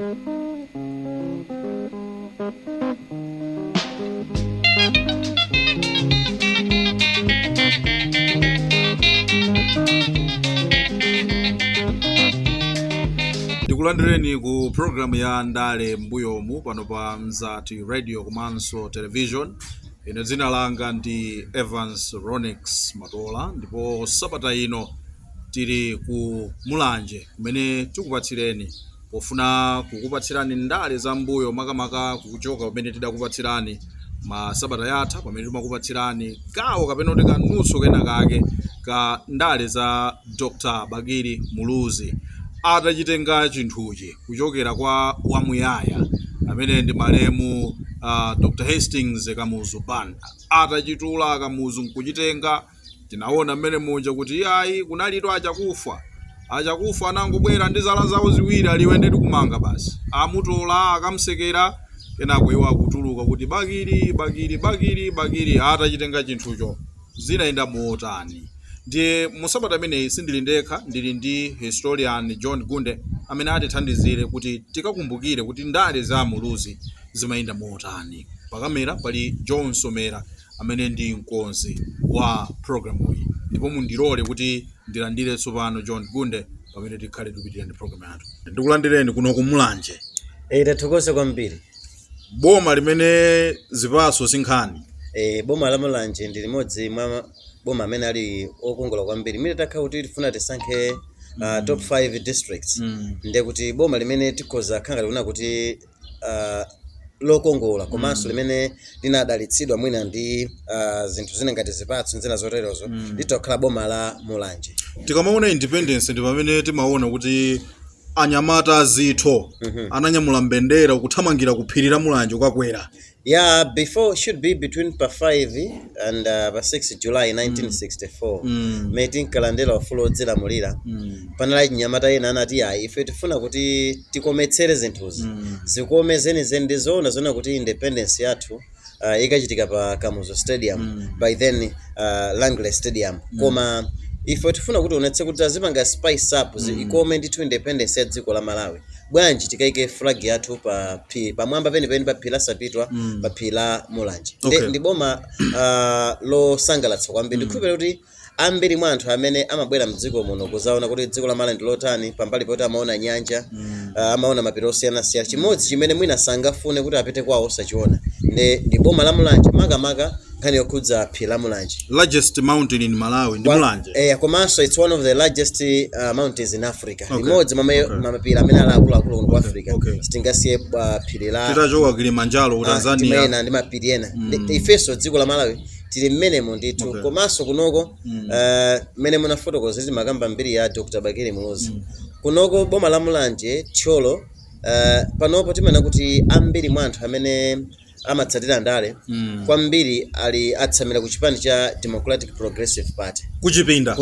Ndikulandireni ku program ya Ndale mbuyomu pano pa Mzati Radio komanso television. Ine dzina langa ndi Evans Ronix Matola, ndipo sabata ino tili ku Mulanje kumene tikupatsireni pofuna kukupatsirani ndale za mbuyo makamaka kuchoka kumene tidakupatsirani masabata yatha pamene timakupatsirani gawo kapena kuti kanuso kena kake ka ndale za Dr. Bakili Muluzi atachitenga chinthuchi kuchokera kwa wamuyaya amene ndi malemu Dr. Hastings KAMUZU banda atachitula KAMUZU nkuchitenga. Tinaona mmene muja kuti ayi kunalito achakufa anangobwera ndi zala zawo ziwiri aliwende kumanga basi amutola akamsekera kenako iwo akutuluka kuti Bakili atachitenga chinthucho zinayenda motani. Ndiye musabata amene sindili ndekha, ndili ndi historian John Gunde amene atithandizire kuti tikakumbukire kuti ndale za Muluzi zimayenda motani. Pakamera pali John Somera amene ndi mkonzi wa program iyi, ndipo mundilole kuti ndilandire tsopano John Gunde pamene tikhale tikupitirira ndi program yathu. Ndikulandireni kuno ku Mulanje. Tathokoza kwambiri. Boma limene zipaso sinkhani. Boma la Mulanje ndi limodzi mwa boma amene ali okongola kwambiri. Mimi takha kuti tifuna tisankhe top 5 districts. Ndiye kuti boma limene tikhoza khanga likuna kuti lokongola komanso limene linadalitsidwa mwina ndi zinthu zina ngati zipatso nzina zoterozo litokhala boma la Mulanje. Tikamaona independence ndi pamene timaona kuti anyamata azitho ananyamula mbendera kuthamangira kuphirira Mulanje ukakwera. Yeah, before should be between pa 5 and pa 6 July 1964. Meeting kalandela wafulo dzera mulira. Panala nyamata ena anati ya ife tifuna kuti tikometsere zinthuzi. Zikomezeni zendizoona zona kuti independence yathu ikachitika pa KAMUZU Stadium, by then Langley Stadium. Koma ife tifuna kuti unetse kuti azipanga spice up ikome ndithu independence ya dziko la Malawi. Bwanji tikaike flag yathu pa mwamba peni pa phila sapitwa pa phila Mulanje. Ndi boma lo sangalatsa kwambiri. Ndikhulupirira kuti ambiri mwa anthu amene amabwera mdziko muno kuzaona kuti dziko la Malawi ndi lotani pambali poti amaona nyanja, amaona mapiri osiyanasiyana. Chimodzi chimene mwina sangafune kuti apite kwawo osachiona ndi boma la Mulanje makamaka nkhani yokhudza phiri la Mulanje. Largest mountain in Malawi ndi Mulanje. Komanso it's one of the largest mountains in Africa. Limodzi mapiri amene ali akuluakulu ku Africa. Sitingasiye phiri la titachoka Kilimanjaro ku Tanzania. Timena ndi mapiri ena. Ifeso dziko la Malawi tili mmenemo ndithu. Komanso kunoko mmene munafotokoza makamba mbiri ya Dr. Bakili Muluzi. Kunoko boma la Mulanje tcholo panopo timena kuti ambiri mwa anthu amene amatsatira ndale kwambiri ali atsamira ku chipani cha Democratic Progressive Party kuchipinda.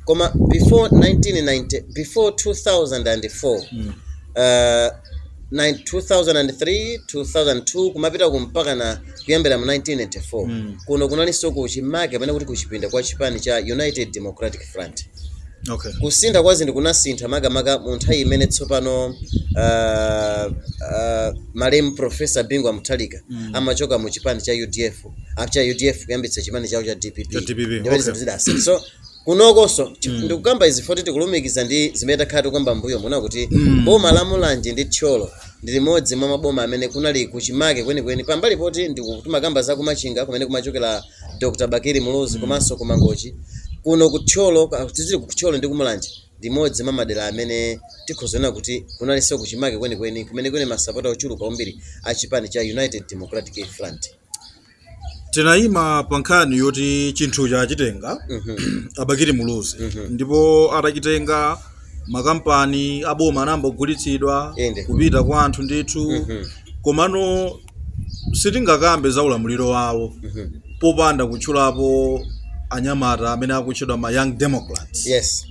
Koma before 2004 2003 2002 kumapita kumpaka na kuyambira mu 1994 kuno kunalinso ku chimake pamene kuti kuchipinda kwa chipani cha United Democratic Front. Kusinda kwa zinthu kunasintha makamaka mu nthawi imene tsopano malemu Professor Bingwa Muthalika amachoka mu chipani cha UDF kuyambitsa chipani chawo cha DPP. So kunokoso ndikukamba izi foti tikulumikiza ndi zimene takhala tikukamba mbuyo muna kuti boma la Mulanje ndi tcholo ndi limodzi mwa maboma amene kunali kuchimake kwenikweni pambali poti ndikumakamba za kumachinga kumene kumachokera Dr. Bakili Muluzi komanso kumangochi. Kuno kutcholo tizili kutcholo ndi Mulanje limodzi mwa madera amene tikhozaona kuti kunalinso kuchimake kwenikweni kumene kune masapota ochuluka kwambiri a chipani cha United Democratic Front. Tinayima pa nkhani yoti chinthu chachitenga Bakili Muluzi ndipo atachitenga makampani aboma anambogulitsidwa kupita kwa anthu ndithu komano sitingakambe za ulamuliro wawo popanda kutchulapo anyamata amene akutchedwa ma Young Democrats. Yes.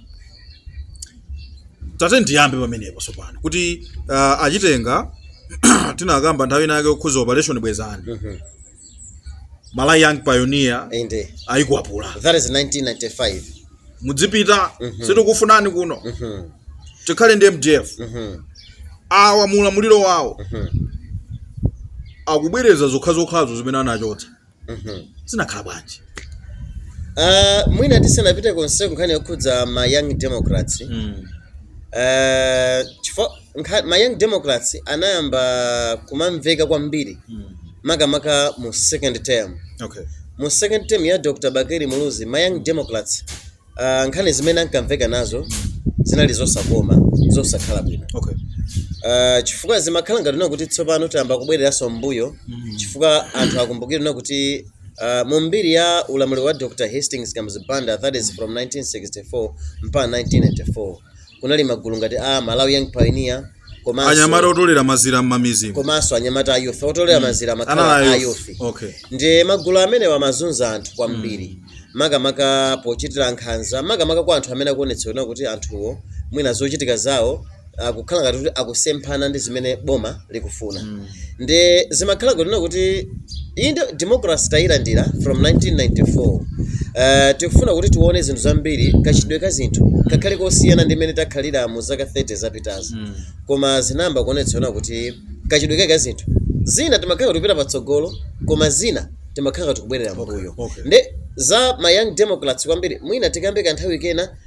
Tate ndiyambe pamenepo sopano kuti achitenga tinakamba nthawi inake okhuza operation bwezani. Mala Young Pioneer ayikuapula. That is 1995. Mudzipita situkufunani kuno. Tikhale ndi MDF. awa mulamuliro wawo akubwereza zokhazokhazo zimene anachotsa zinakhala bwanji? Mwina tisanapite konse nkhani yokhudza ma Young Democrats. Ma Young Democrats anayamba kumamveka kwambiri makamaka mu second term. Okay. Mu second term ya Dr. Bakili Muluzi, ma Young Democrats nkhani zimene ankamveka nazo zinali zosakoma, zosakhala bwino. Okay. Chifukwa zimakhala ngati kuti tsopano tayamba kubwereranso mbuyo chifukwa anthu akumbukira kuti mu mbiri ya ulamuliro wa Dr. Hastings KAMUZU Banda, that is from 1964 mpaka 1984, kunali magulu ngati Malawi Young Pioneer, anyamata otolera mazira m'mamizi, komanso anyamata youth otolera mazira makhala a youth. Okay. Ndi magulu amene wamazunza anthu kwambiri makamaka pochitira nkhanza makamaka kwa anthu amene akuonetsa kuti anthuwo mwina zochitika zawo akukhala ngati kuti akusemphana ndi zimene boma likufuna. Ndi zimakhala kuti inde democracy tayilandira from 1994. Tikufuna kuti tione zinthu zambiri, kachidwe ka zinthu kakhale kosiyana ndi imene takhalira mu zaka 30 zapitazo. Koma zinamba kuonetsa kuti kachidwe ka zinthu zina timakhala kupita patsogolo, koma zina timakhala tikubwerera mbuyo. Ndi za ma Young Democrats kwambiri mwina tikambe kanthawi kena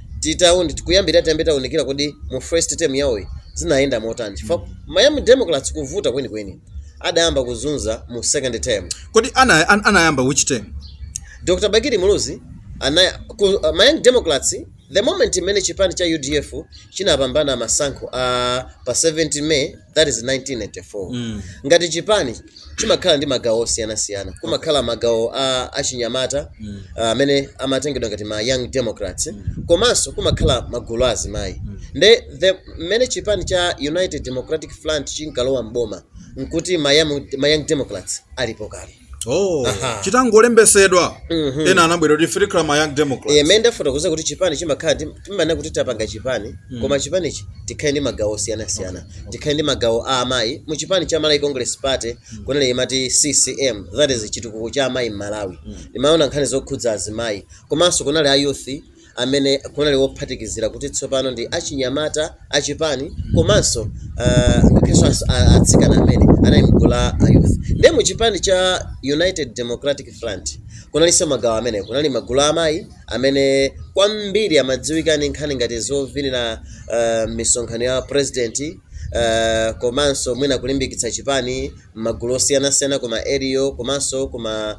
tikuyambira taonekera kuti mu first term yawo zinayenda motani. Ma Young Democrats kuvuta kwenikweni adayamba kuzunza mu second term. Kodi anayamba which term? Dr. Bakili Muluzi ma Young Democrats the moment imene chipani cha UDF chinapambana masankho pa 17 May, that is 1994. Ngati chipani chimakhala ndi magawo osiyana-siyana. Kumakhala magawo achinyamata amene amatengedwa ngati ma Young Democrats, komanso kumakhala magulu azimayi. Nde mmene chipani cha United Democratic Front chinkalowa mboma nkuti ma Young Democrats alipo kale. Chitangolembesedwa ena anabwera kuti frikla ma Young Democrats. Mende fotokoza kuti chipani chimakhala timana kuti tapanga chipani, koma chipani ichi tikhale ndi magawo osiyana-siyana. Tikhale ndi magawo a amayi mu chipani cha Malawi Congress Party kunali imati CCM, that is chitukuko cha amayi m'Malawi. Limaona nkhani zokhudza azimayi, komanso kunali a youth amene kunali wophatikizira kuti tsopano ndi achinyamata achipani, komanso ngakhenso atsikana amene anali mgula a youth. Ndi mu chipani cha United Democratic Front kunalinso magawo amene kunali magulu amayi amene kwambiri amadziwika ndi nkhani ngati zovinira misonkhano ya president, komanso mwina kulimbikitsa chipani magulu osiyana-siyana kuma area, komanso kuma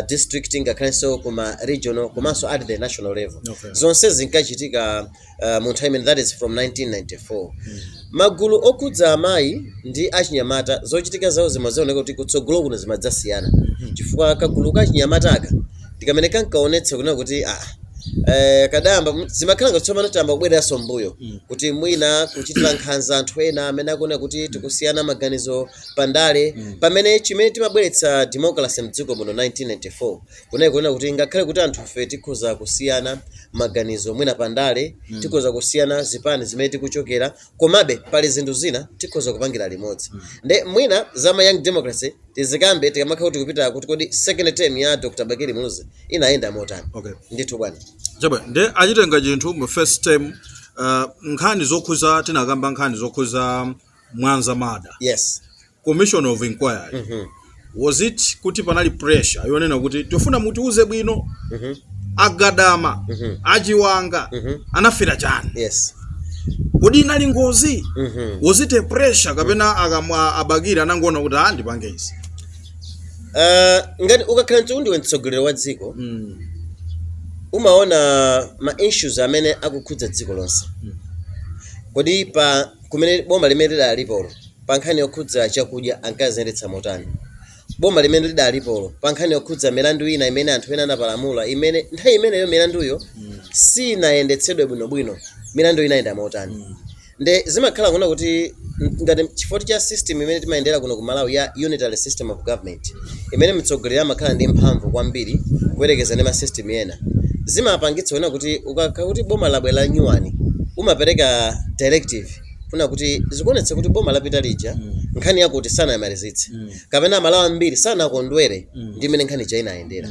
district, ngakhalenso kuma regional, komanso at the national level. Zonse zinkachitika mu time, that is from 1994. Magulu okhudza amayi ndi achinyamata zochitika zawo zimaoneka kuti kutsogolo kuno zimadzasiyana. Chifukwa kagulu ka chinyamata tikamene kankaonetsa kuti kadamba zimakhala ngati tsopano tamba kubwereranso mbuyo kuti mwina kuchitira nkhanza anthu ena amene akuona kuti tikusiyana maganizo pandale, pamene chimene timabweretsa democracy mdziko muno 1994 kunali kuona kuti ngakhale kuti anthu ife tikhoza kusiyana maganizo mwina pandale, tikhoza kusiyana zipani zimene tikuchokera, komabe pali zinthu zina tikhoza kupangira limodzi. Nde mwina za ma Young Democracy tizikambe tikamakhala kuti kupita kuti kodi second term ya Dr. Bakili Muluzi inayenda motani. Ndithu bwana. Chabwe, nde achitenga chinthu mu first term nkhani zokhuza tinakamba nkhani zokhuza Mwanza mada. Yes. Commission of Inquiry. Was it kuti panali pressure yonena kuti tofuna mutiuze bwino agadama ajiwanga anafira chani? Yes. Kodi inali ngozi? Was it a pressure kapena akamwa Abakili anangoona kuti ndipange izi? Ngati ukakhala ndi mtsogoleri wa dziko umaona ma issues amene akukhudza dziko lonse. Kodi pa kumene boma limene lidalipolo pa nkhani yokhudza chakudya ankazendetsa motani? Boma limene lidalipolo pa nkhani yokhudza milandu ina imene anthu ena anapalamula, imene nthawi imeneyo milanduyo sinayendetsedwe bwinobwino, milandu inayenda motani? Nde zimakhala kuona kuti ngati chifukwa cha system imene timayendera kuno ku Malawi ya unitary system of government, imene mtsogoleri amakhala ndi mphamvu kwambiri kuyerekeza ndi ma system ena, zimapangitsa kuona kuti ukakhala kuti boma labwera nyuwani umapereka directive kuna kuti zikuonetsa kuti boma lapita lija nkhani yakuti sanayamalizitse kapena Malawi ambiri sanakondwere ndi imene nkhani ija inayendera.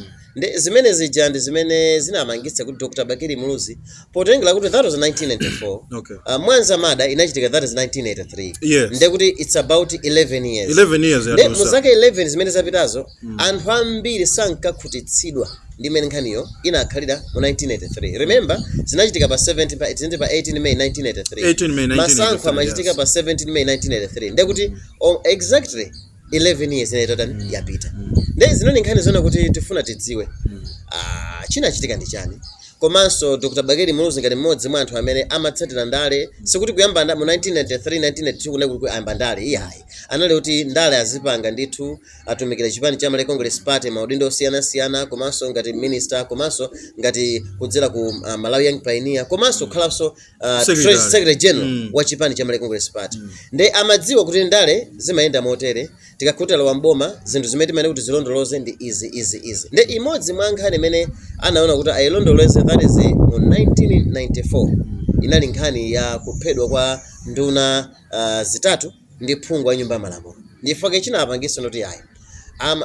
zimene zija ndi zimene zinamangitsa kuti Dr. Bakili Muluzi potengera kuti that was 1994. Okay. Mwanza mada inachitika that is 1983. Yes. Nde kuti it's about 11 years. 11 years ya muzaka 11 zimene zapitazo anthu ambiri sankakhutitsidwa ndi mmene nkhaniyo inakhalira mu 1983. Remember zinachitika pa 18 May 1983. Masankho amachitika pa 17 May 1983. Nde kuti exactly 11 years yapita. Nde zinoni nkhani zona kuti tifuna tidziwe chinachitika ndi chani. Komanso Dr. Bakili Muluzi ngati mmodzi mwa anthu amene amatsatira Ndale sikuti kuyamba mu 1993 1992 kunali kuyamba Ndale iyayi anali kuti Ndale azipanga ndithu atumikira chipani cha Malawi Congress Party maudindo osiyanasiyana komanso ngati minister komanso ngati kudzera ku Malawi Young Pioneer komanso khalanso Secretary General wa chipani cha Malawi Congress Party. Nde amadziwa kuti Ndale zimayenda motere tikakhutira wa mboma zinthu zimene timene kuti zilondoloze ndi izi. Nde imodzi mwa nkhani imene anaona kuti ayilondoloze that is mu 1994 inali nkhani ya kuphedwa kwa nduna zitatu ndi phungu wa nyumba ya malamulo. Ndifake chinapangisa noti ayi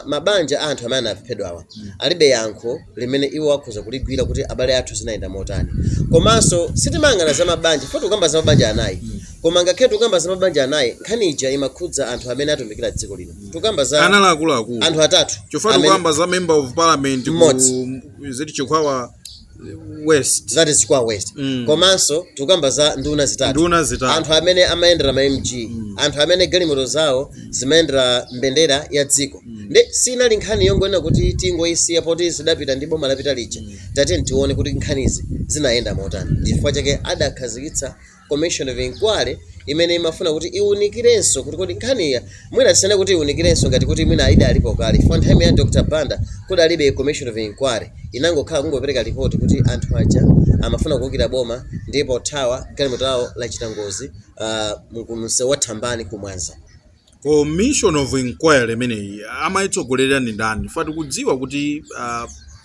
mabanja anthu amene anaphedwa awa alibe yankho limene iwo akhoza kuligwira kuti abale athu zinaenda motani. Komanso sitimangana za mabanja foto kamba za mabanja anayi koma ngakhale tukamba za mabanja anayi nkhani ija imakhudza anthu amene atumikira dziko lino. Tukamba za anala akulu anthu atatu chofana tukamba za member of parliament ku ziti chikwawa West, that is Chikwa West. Komanso tukamba za nduna zitatu anthu amene amayendera ma MG anthu amene galimoto zawo zimayendera mbendera ya dziko. Nde sinali nkhani yongona kuti tingoisiya poti zidapita ndi boma lapita lija tateni tione kuti nkhanizi zinayenda motani. Chifukwa chake adakhazikitsa commission of inquiry imene imafuna kuti iwunikirenso kuti nkhaniya mwina tisene kuti iwunikirenso ngati kuti mwina aida alipo kale. For time ya Dr. Banda kuti alibe commission of inquiry inangokhala kungopereka report kuti anthu aja amafuna kuwukira boma ndipo thawa galimoto lawo lachita ngozi msewu wa Thambani ku Mwanza. Commission of inquiry imeneyi amaitsogolera ndi ndani? Fati kudziwa kuti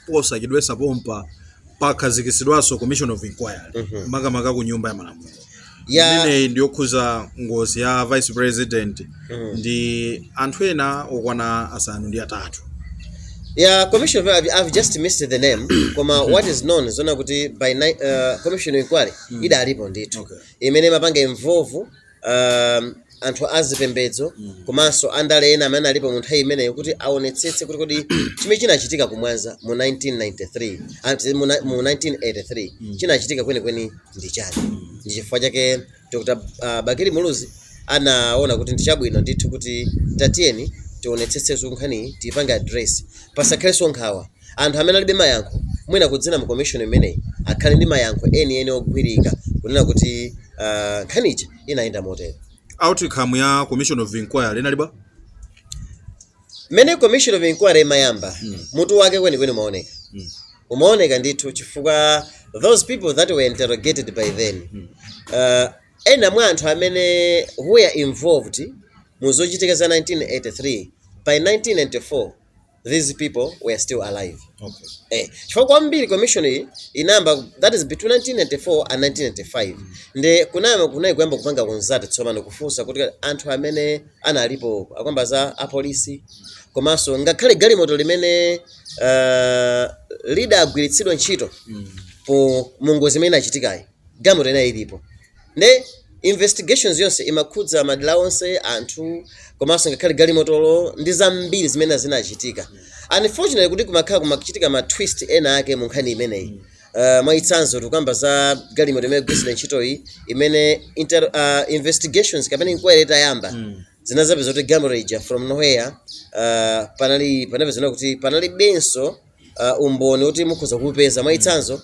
posachedwesa pompa pakhazikisidwanso commission of inquiry makamaka ku nyumba ya malamulo. Imeneyi ndiyokhuza ngozi ya vice president ndi anthu ena okwana asanu ndi atatu. Yeah, commission I've just missed the name. Koma what is known is ona kuti by commission of inquiry idalipo ndithu. Imene mapanga involve anthu azipembedzo komanso andale ena amene alipo mu nthawi imeneyo kuti aonetsetse kuti kodi chimene chinachitika ku Mwanza mu 1993 mu 1983 chinachitika kwenikweni ndi chani. Ndi chifukwa chake Dr. Bakili Muluzi anaona kuti ndi chabwino ndithu kuti tatiyeni tionetsetse nkhani tipange address pasakhalenso nkhawa anthu amene alibe mayankho mwina kudzera mu commission imeneyi akhale ndi mayankho eni ogwirika kunena kuti nkhaniyi inayenda motere. Outcome ya commission of inquiry inaliba mene commission of inquiry imayamba mutu wake kwenikweni umaoneka ndithu chifukwa those people that were interrogated by then ena mwa anthu amene were involved mu zochitika za 1983 by 1994 these people were still alive. Chifukwa kwambiri commission iyi inamba that is between 1994 and 1995 nde kunali kuyamba kupanga konzati tsopano kufunsa kuti anthu amene analipo akwamba za apolisi komanso ngakhale galimoto limene lidagwiritsidwa ntchito po mungozi imene inachitikayi galimoto ina ilipo. Nde investigations yonse imakhudza madera onse anthu komanso ngakhale galimotolo ndi zambiri zimene zinachitika. Unfortunately kuti kumachitika ma twist ena ake mu nkhani imeneyi. Mwaitsanzo tukamba za galimoto imene igwiritsidwa ntchito iyi imene investigations kapena inquiry itayamba zinazapeza kuti galimoto ija from nowhere panapezeka kuti panali benso umboni kuti mukhoza kupeza mwaitsanzo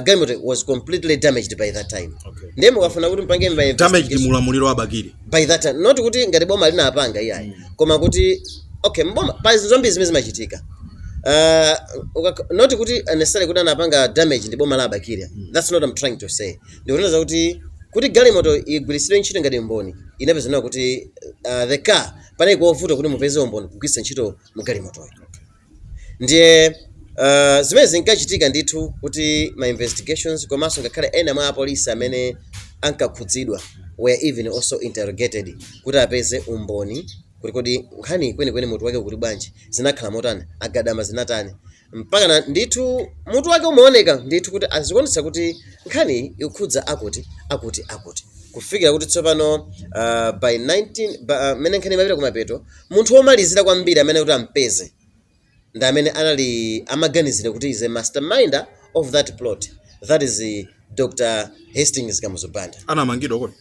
galimoto was completely damaged by that time. Ndiye mukafuna kuti mpange damaged mulamuliro wa Bakili by that time not kuti ngati boma linapanga iyayi koma kuti okay mboma pa zombi zimene zimachitika not kuti necessarily kuti anapanga damage ndi boma la Bakili. That's not I'm trying to say. Ndikutanthauza kuti galimoto igwiritsidwe ntchito ngati mboni inapezeka kuti the car panali kovuta kuti mupeze umboni kugwiritsa ntchito mu galimoto. Ndiye zimene zinkachitika ndithu kuti ma investigations komanso ngakhale ena mwa apolisi amene ankakhudzidwa were even also interrogated kuti apeze umboni kuti kodi nkhani kwenikweni mutu wake kuti bwanji zinakhala motani agadama zinatani mpaka na ndithu mutu wake umaoneka ndithu kuti azikuonetsa kuti nkhani ikukhudza akuti kufikira kuti tsopano by 19 mene nkhani imapita kumapeto munthu womalizira kwambiri amene kuti ampeze ndi amene anali amaganizira kuti is a masterminder of that plot, that is Dr. Hastings Kamuzu Banda. Anamangidwa kodi?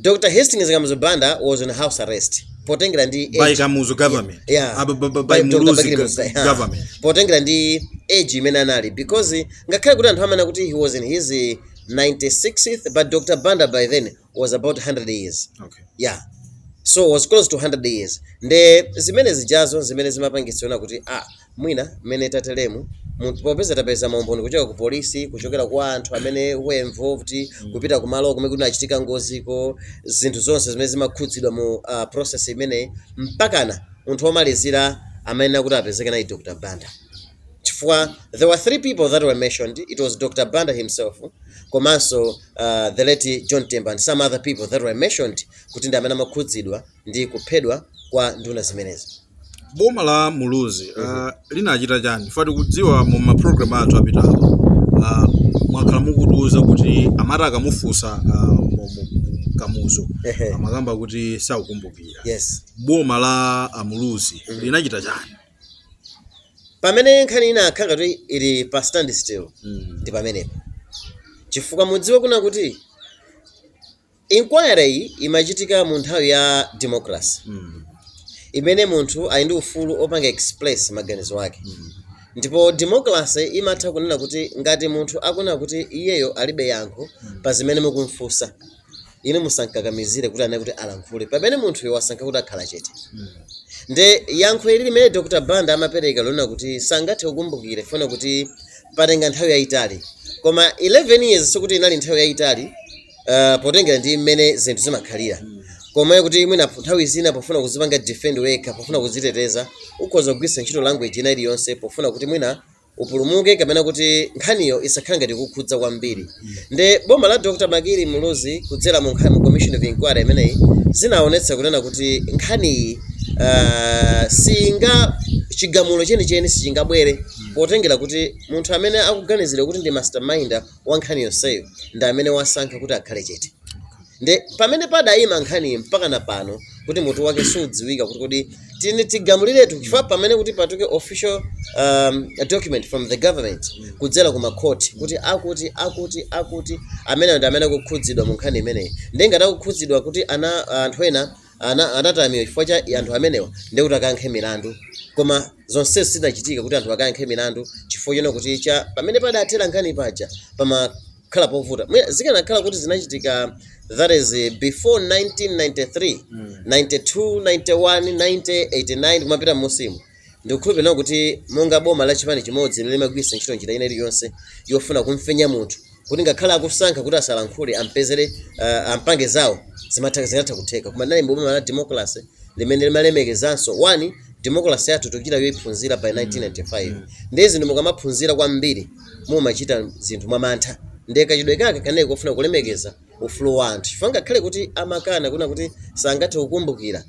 Dr. Hastings Kamuzu Banda was on house arrest potengera ndi by Kamuzu government. Yeah. By Muluzi government. Potengera ndi age imene anali because ngakhale kuti anthu amana kuti he was in his 96th, but Dr. Banda by then was about 100 years. Okay. Yeah. So was close to 100 years. Nde zimene zijazo zimene zimapangitsona kuti mwina mene tatelemu munthu popeza tapeza maumboni kuchoka ku polisi, kuchokera kwa anthu amene were involved, kupita kumalo kumene kunachitika ngoziko, zinthu zonse zimene zimakhudzidwa mu process imene mpakana munthu womalizira amene kuti apezeke nayi Dr. Banda. Chifukwa there were 3 people that were mentioned. It was Dr. Banda himself, komanso the late John Temba and some other people that were mentioned kuti ndi amene amakhudzidwa ndi kuphedwa kwa nduna zimenezi. Boma la Muluzi linachita chani? Fati kudziwa mu maprogram athu apitawo mwakhala mukutiuza kuti amati akamufunsa Kamuzu amakamba kuti sakukumbukira. Yes. Boma la Muluzi linachita chani? Pamene nkhani inakhala kuti ili pa standstill ndi pamenepo. Chifukwa mudziwe kuna kuti inquiry imachitika mu nthawi ya democracy. Imene munthu ali ndi ufulu opanga express maganizo ake. Ndipo democracy imatha kunena kuti ngati munthu akuna kuti iyeyo alibe yankho pa zimene mukumfunsa, ine musankakamizire kuti ane kuti alankhule pamene munthu wasankha kuti akhala chete. Nde yankho ili limene Dr. Banda amapereka lona kuti sangathe kukumbukire funa kuti patenga nthawi yayitali. Koma 11 years sokuti inali nthawi yayitali potengera ndi mmene zinthu zimakhalira. Koma kuti mwina nthawi zina pofuna kuzipanga defend weka, pofuna kuziteteza, ukhoza kugwisa ntchito language ina iliyonse pofuna kuti mwina upulumuke kapena kuti nkhaniyo isakhale ngati kukhudza kwambiri. Nde boma la Dr. Bakili Muluzi kudzera mu commission of inquiry imeneyi zinaonetsa kunena kuti nkhani singa chigamulo chenicheni sichingabwere potengera kuti munthu amene akuganizira kuti ndi masterminder wa nkhani yonseyo ndi amene wasankha kuti akhale chete. Nde pamene padayima nkhani mpaka na pano kuti mutu wake sudziwika kuti kodi tini tigamuliretu chifukwa pamene kuti patuke official a document from the government kudzera kuma court kuti akuti amene ndi amene akukhudzidwa mu nkhani imeneyi. Nde ngati akukhudzidwa kuti anthu ena anatamiwa chifukwa cha anthu amenewa ndi kuti akayankhe milandu, koma zonse sizidachitika kuti anthu akayankhe milandu chifukwa chino kuti pamene padathera nkhani paja pamakhala povuta. Zikanakhala kuti zinachitika that is before 1993, 92, 91, 90, 89 kumapita musimu. Ndikukhulupirira kuti monga boma la chipani chimodzi limagwisa ntchito njira ina iliyonse yofuna kumfenya munthu kuti ngakhala akusankha kuti asalankhule ampezere ampange zawo zimatha kutheka. Koma nali boma la democracy limene limalemekezanso 1 democracy yathu tochita yoyiphunzira by 1995. Ndezi ndi mukamaphunzira kwambiri mumachita zinthu mwamantha. Ndiye kachidwe kake kanene kufuna kulemekeza ufulu wa anthu. Chifukwa ngakhale kuti amakana kuna kuti sangathe kukumbukira,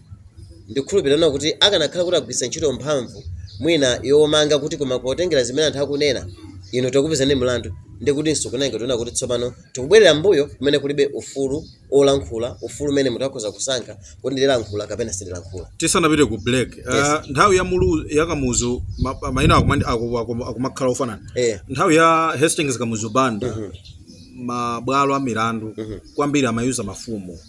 ndikukhulupirira kuti akanakhala kuti agwisa ntchito mphamvu mwina yomanga kuti koma potengera zimene anthu akunena ino tikupeza ndi mlandu ndi kuti nsukunanga tiona kuti tsopano tikubwerera mbuyo kumene kulibe ufulu olankhula, ufulu umene munthu akhoza kusankha kuti ndilankhula kapena sindilankhula. Tisanapite ku black nthawi ya Kamuzu mayina akumakhala ofanana. Nthawi ya Hastings Kamuzu Banda mabwalo a milandu kwambiri amayuza mafumu.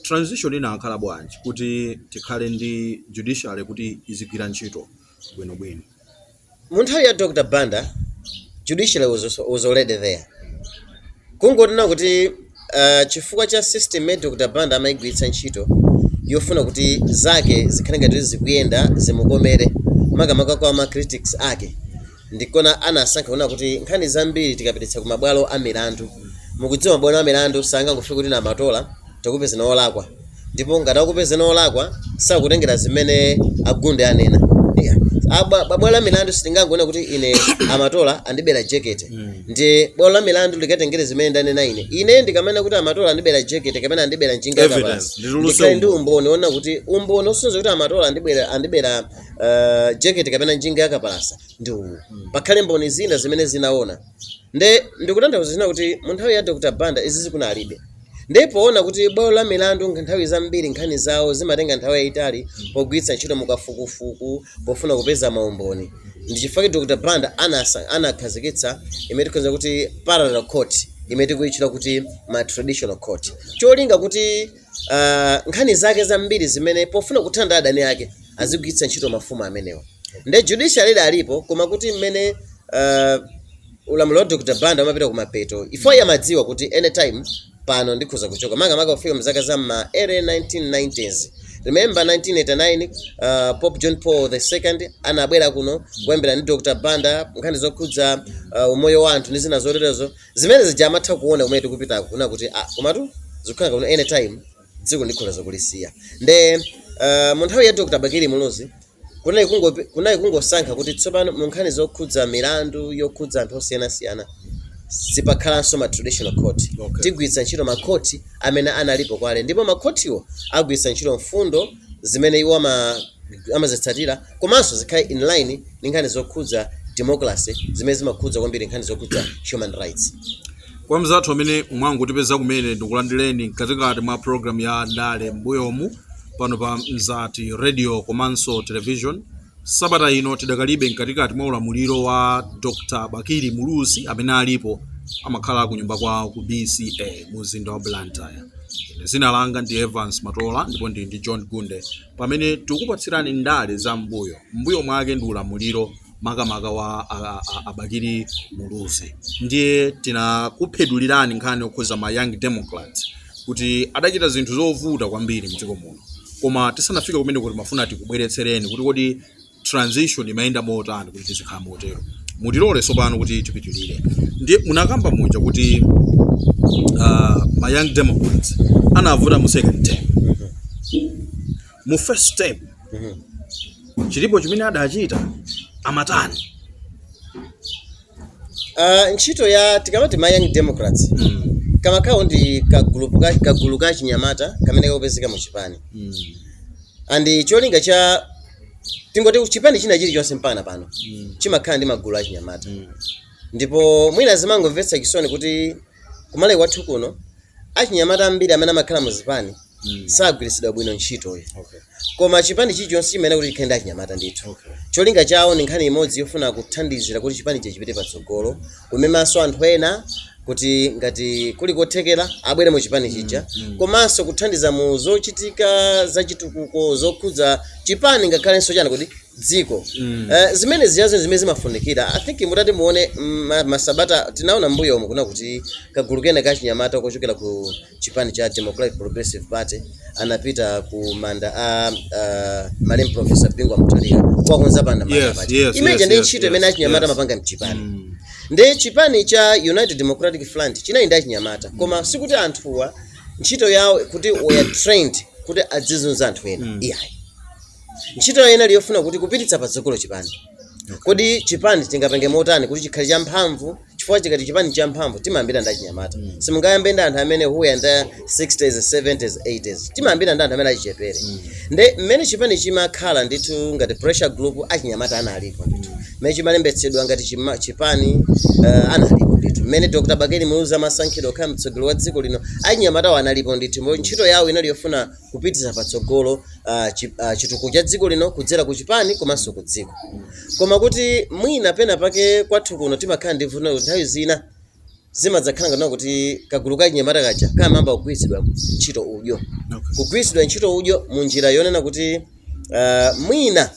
Transition ina akhala bwanji kuti tikhale ndi judiciary kuti izigwira ntchito bwinobwino. Mu nthawi ya Dr. Banda judiciary was already there. Kungotina kuti chifukwa cha system ya Dr. Banda amayigwiritsa ntchito yofuna kuti zake zikhale ngati zikuyenda zimukomere makamaka kwa ma critics ake. Ndikona anasankha kuna kuti nkhani zambiri tikapititsa ku mabwalo a milandu. Mukudziwa mabwalo a milandu sangangofika kuti na matola takupeza olakwa. Ndipo ngati akupeza olakwa sakutengera zimene agunde anena. Babwalo a milandu sitingangona kuti ine amatola andibera jacket ndi bwalo la milandu likatengere zimene ndanena ine ndikamana kuti amatola andibera jacket kapena andibera njinga Evidence, ndikhale ndi umboni ona kuti umboni osunza kuti amatola andibera jacket kapena njinga yakapalasa ndi uwu pakhale mboni zina zimene zinaona ndikutanthauza zina kuti mu nthawi ya Dr. Banda izi zikunalibe ndipoona kuti bwalo la milandu nthawi zambiri nkhani zawo zimatenga nthawi yayitali pogwiritsa ntchito mukafukufuku pofuna kupeza maumboni ndi chifukwa Dr. Banda anakhazikitsa imene tikuyenza kuti parallel court imene tikuyitchula kuti ma traditional court cholinga kuti nkhani zake zambiri zimene pofuna kuthanda adani ake azigwiritsa ntchito mafumu amenewa ndi judiciary alipo koma kuti mmene ulamuliro wa Dr. Banda umapita kumapeto ifo yamadziwa kuti anytime pano ndikhoza kuchoka maka ufika mzaka za ma early 1990s. Remember 1989 Pope John Paul II anabwera kuno kuyambira ndi Dr. Banda nkhani zokhudza umoyo wa anthu ndi zina zoterezo zimene zijamatha kuona kumene tikupita kuna kuti komatu zikhala kuno anytime dziko ndikhoza kulisiya nde mu nthawi ya Dr. Bakili Muluzi kunali kungosankha kuti tsopano mu nkhani zokhudza milandu yokhudza anthu osiyanasiyana zipakhalanso ma traditional court tigwiritsa ntchito makoti amene analipo kwale ndipo makotiwo agwiritsa ntchito mfundo zimene iwo amazitsatira komanso zikhale in line ndi nkhani zokhudza democracy zimene zimakhudza kwambiri nkhani zokhudza human rights. Kwa Mzati amene mwangu tipeza kumene ndikulandireni katikati mwa program ya Ndale mbuyomu pano pa Mzati radio komanso television. Sabata ino tidakalibe katikati mwa ulamuliro wa Dr. Bakili Muluzi amene alipo amakhala ku nyumba kwa ku BCA muzinda wa Blantyre. Zina langa ndi Evans Matola ndipo ndi John Gunde pamene tikupatsirani ndale za mbuyo mwake ndi ulamuliro makamaka wa Bakili Muluzi. Ndiye tinakuphedulirani nkhani yokhudza ma Young Democrats kuti adachita zinthu zovuta kwambiri mdziko muno. Koma tisanafika kumene kuti mafuna tikubweretsereni kuti kodi transition imayenda motani kuti tizikhala motero. Mutilole sopano kuti tipitilire. Ndiye munakamba muja kuti ma Young Democrats anavuta mu second term. Mu first term chilipo chimene adachita amatani. Ntchito ya tikamati ma Young Democrats kama kao ndi kagulu ka chinyamata kamene kapezeka mu chipani andi cholinga cha tingoti chipani china chili chonse mpana pano chimakhala ndi magulu a chinyamata ndipo mwina zimangomvetsa chisoni kuti kumale kwathu kuno achinyamata ambiri amene amakhala mu zipani sagwiritsidwa bwino ntchito koma chipani chilichonse chimene kuti chikhale ndi achinyamata ndithu cholinga chawo ndi nkhani imodzi yofuna kuthandizira kuti chipani chipite patsogolo kumemanso anthu ena kuti ngati kuli kothekera abwere mu chipani chija komanso kuthandiza mu zochitika za chitukuko zokhudza chipani ngakhalenso chana kuti dziko zimene ziyazo zimene zimafunikira. I think mutati muone masabata tinaona mbuyo omwe kuna kuti kagulu kena ka chinyamata kochokera ku chipani cha Democratic Progressive Party anapita ku manda Malem Professor Bingwa Mutaliga kwa kunza panda manda imagine ndi ntchito imene achinyamata mapanga mchipani nde chipani cha United Democratic Front chinaenda chinyamata koma sikuti anthuwa ntchito yawo kuti we are trained kuti adzizunza anthu ena iyayi ntchito ena liyofuna kuti kupititsa patsogolo chipani kodi chipani tingapenge motani kuti chikhale cha mphamvu chifukwa chikati chipani cha mphamvu timayambira ndi achinyamata simungayambe ndi anthu amene huya nda 60s 70s 80s timayambira ndi anthu amene achichepere nde mmene chipani chimakhala ndithu ngati pressure group achinyamata analipo ndithu mmene chimalembetsedwa ngati chipani analipo ndithu mmene Dr. Bakili Muluzi amasankhidwa kukhala mtsogoleri wa dziko lino achinyamatawo analipo ndithu ntchito yawo inali yofuna kupititsa patsogolo chitukuko cha dziko lino kudzera ku chipani komanso ku dziko koma kuti mwina pena pake kwathu kuno timakhala ndi vuto nthawi zina zimadzakhala ngati kuti kagulu ka chinyamata kaja kamamba kugwiritsidwa ntchito udyo kugwiritsidwa ntchito udyo mu njira yonena kuti mwina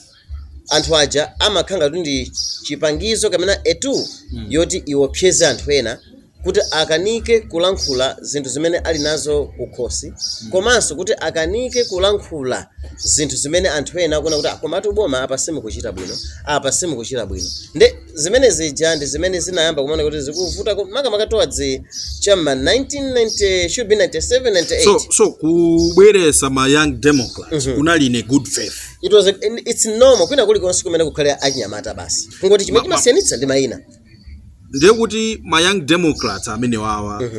anthu aja amakhala kuti ndi chipangizo kamena etu yoti iwopyeze anthu ena kuti akanike kulankhula zinthu zimene ali nazo kukhosi komanso kuti akanike kulankhula zinthu zimene anthu ena akuna kuti komatu boma apa simukuchita bwino apa simukuchita bwino nde zimene zija ndi zimene zinayamba kumaona kuti zikuvuta makamaka towards chama 1990 should be 97 98 so kubweresa ma Young Democrats kunali in a good faith. It's normal kwina kuli konse kumene kukhale achinyamata basi ngoti chimene chimasiyanitsa ndi mayina ndiye kuti ma Young Democrats amene wawa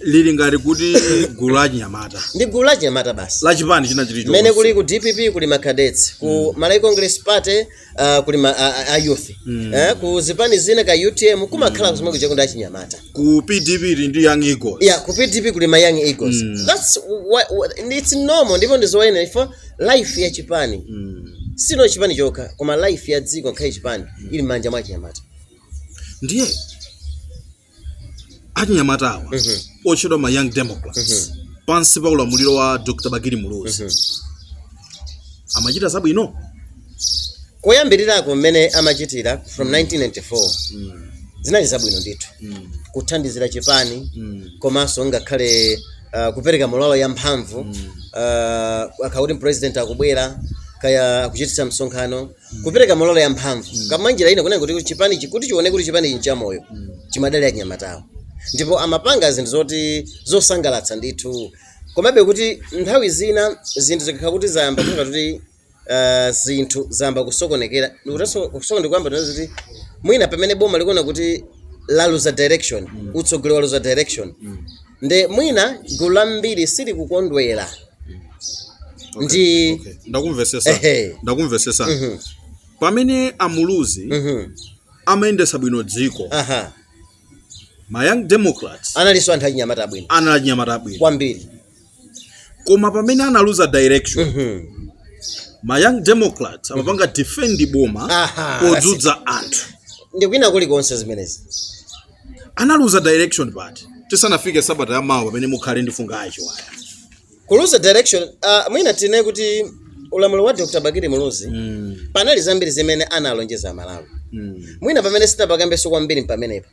lili ngati kuti gulu la Nyamata. Ndi gulu la Nyamata basi. La chipani china chilicho. Mene kuli ku DPP kuli ma cadets, ku Malawi Congress Party kuli ma youth. Ku zipani zina ka UTM kumakhala kusima kuja kunda Nyamata. Ku PDP ndi Young Eagles. Yeah, ku PDP kuli ma Young Eagles. That's what it's normal ndipo ndizoyena ifo life ya chipani. Sino chipani joka koma life ya dziko nkhai chipani ili manja mwa Nyamata. Ndiye Anyamata awa ochedwa ma Young Democrats pansi pa ulamuliro wa Dr. Bakili Muluzi amachita zabwino koyambirirako mmene amachitira from 1994 zinali zabwino ndithu kuthandizira chipani komanso ngakhale kupereka mulalo ya mphamvu akakuti president akubwera kaya kuchititsa msonkhano kupereka mulalo ya mphamvu kamanjira ina kunena kuti chipani chikuti chione kuti chipani chinchamoyo chimadali ya Nyamatawo ndipo amapanga zinthu zoti zosangalatsa ndithu komabe kuti nthawi zina zinthu zikakhala kuti zayamba kuti zinthu zamba kusokonekera kusokonekera kwamba kuti mwina pamene boma likuona kuti la lose direction utsogolero wa lose direction nde mwina gulu lambiri sili kukondwera ndi ndakumvesesa pamene amuluzi amayendesa bwino dziko ma Young Democrats analiso anthu Nyamata abwino kwambiri koma pamene analuza direction ma Young Democrats amapanga defend boma podzudza anthu ndikwina kuli konse zimenezi analuza direction pati tisanafike sabata ya mawa pamene mukhale ndifunga acho waya kuluza direction mwina tine kuti ulamuliro wa Dr. Bakili Muluzi panali zambiri zimene analonjeza Malawi mwina pamene sitapakambeso kwambiri pamenepo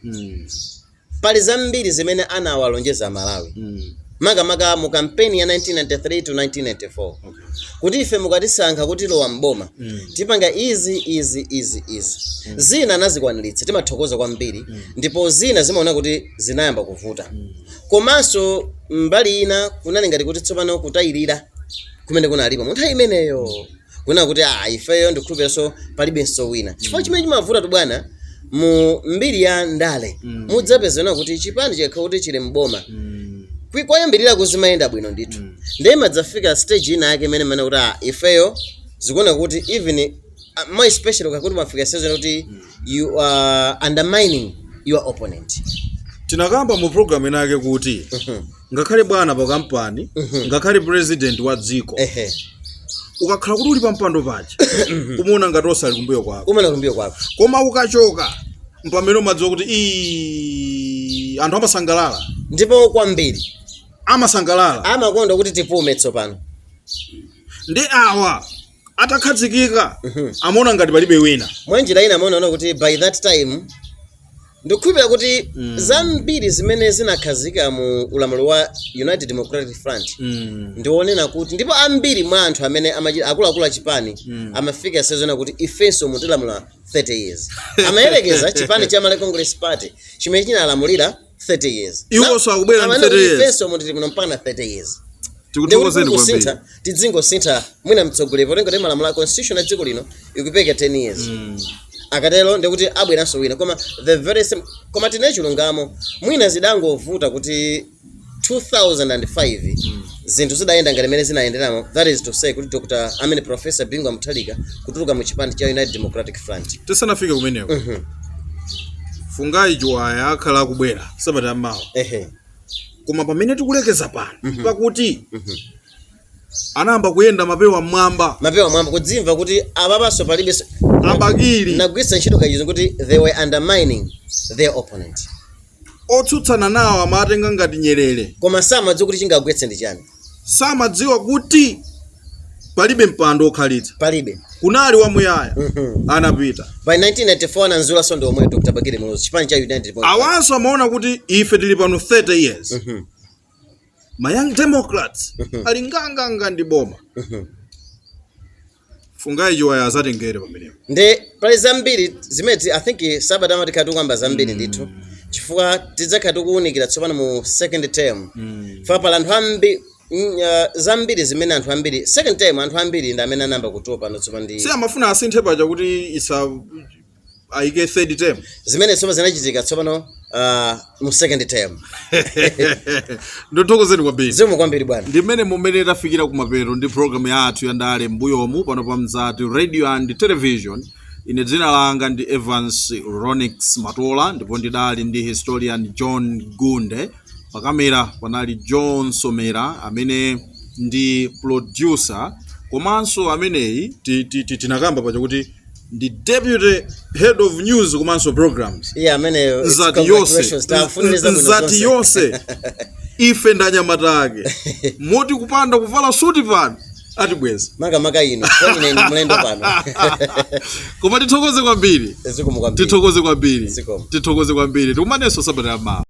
pali zambiri zimene anawalonjeza Malawi makamaka mu campaign ya 1993 to 1994 kuti ife mukatisankha kuti lowa mboma tipanga izi zina nazikwaniritsa timathokoza kwambiri ndipo zina zimaona kuti zinayamba kuvuta komanso mbali ina kunali ngati kuti tsopano kutayirira kumene kunalipo munthu imeneyo kuna kuti ifeyo ndikhulupiranso palibenso wina chifukwa chimene chimavuta tu bwana mu mbiri ya Ndale mudzapezana kuti chipani chikakhala kuti chili mboma kwayambirira kuzimayenda bwino ndithu ndiye madzafika stage ina yake imene mana kuti ifeyo zikuona kuti even more especially kakuti mafika season kuti you are undermining your opponent. Tinakamba mu program ina yake kuti ngakhale bwana pa kampani ngakhale president wa dziko ukakhala kuti uli pa mpando pacha umuona ngati osali kumbuyo kwako koma ukachoka mpameno madziwa kuti anthu amasangalala ndipo kwambiri amasangalala amakonda kuti tipume tsopano ndi awa atakhadzikika amaona ngati palibe wina mwanjira ina amaona kuti by that time ndikukhulupirira kuti zambiri zimene zinakhazika mu ulamuliro wa United Democratic Front ndionena kuti ndipo ambiri mwa anthu amene akuluakulu achipani amafika sezona kuti ifenso mutilamula 30 years amayerekeza chipani cha Malawi Congress Party chimene chinalamulira 30 years iwo so akubwera 30 years ifenso mutilimula mpana 30 years tikutokozeni kwambiri tidzingo sintha mwina mtsogoleri potenga kuti malamulo a constitution ya dziko lino ikupeka 10 years akatelo ndikuti abweranso wina koma the very same koma tine chilungamo mwina zidangovuta kuti 2005 zinthu zidayenda ngati mene zinayenderamo that is to say kuti Dr. Professor Bingwa Muthalika kutuluka mu chipani cha United Democratic Front tisanafike kumeneko fungai chiwaya akhala akubwera sabata amawa koma pamene tikulekeza pano pakuti anamba kuyenda mapewa mmwamba kudzimva kuti ababaso palibe Bakili nagwisa ntchito kachizo kuti they were undermining their opponent otsutsana nawo amatenga ngati nyerere koma samadziwa kuti chingagwetse ndi chani samadziwa kuti palibe mpando okhalitsa palibe kunali wamuyaya anapita by 1994 ananzula sondo omwe Dr. Bakili Muluzi chipani cha United awanso amaona kuti ife tili pano 30 years ma Young Democrats ali nganganga ndi boma fungai chiwaya azatengere pamenepo nde pali zambiri zimene I think sabata amatikatu kwamba zambiri ndithu chifukwa tidzakhala kuunikira tsopano mu second term fa pala anthu ambiri zambiri zimene anthu ambiri second term anthu ambiri ndi amene anamba kutopa pano tsopano ndi si amafuna asinthe paja kuti aike third term. Zimene soma zinachitika tsopano mu second term. Ndothokozeni kwambiri. Zikomo kwambiri bwana. Ndimene mumene tafikira kumapeto ndi program yathu ya Ndale mbuyomu pano pa Mzati Radio and Television. Ine dzina langa ndi Evans Ronix Matola ndipo ndidali ndi historian John Gunde. Pakamera panali John Somera amene ndi producer komanso ameneyi tinakamba paja kuti ndi deputy head of news komanso programs. Yeah, amene Nzati yonse ife ndanyamata ake moti kupanda kuvala suti pano atibweza maka ino kwa ine ndi mlendo pano. Koma tithokoze kwambiri. Zikomo kwambiri. Tithokoze kwambiri tikumanenso sabata ya mawa.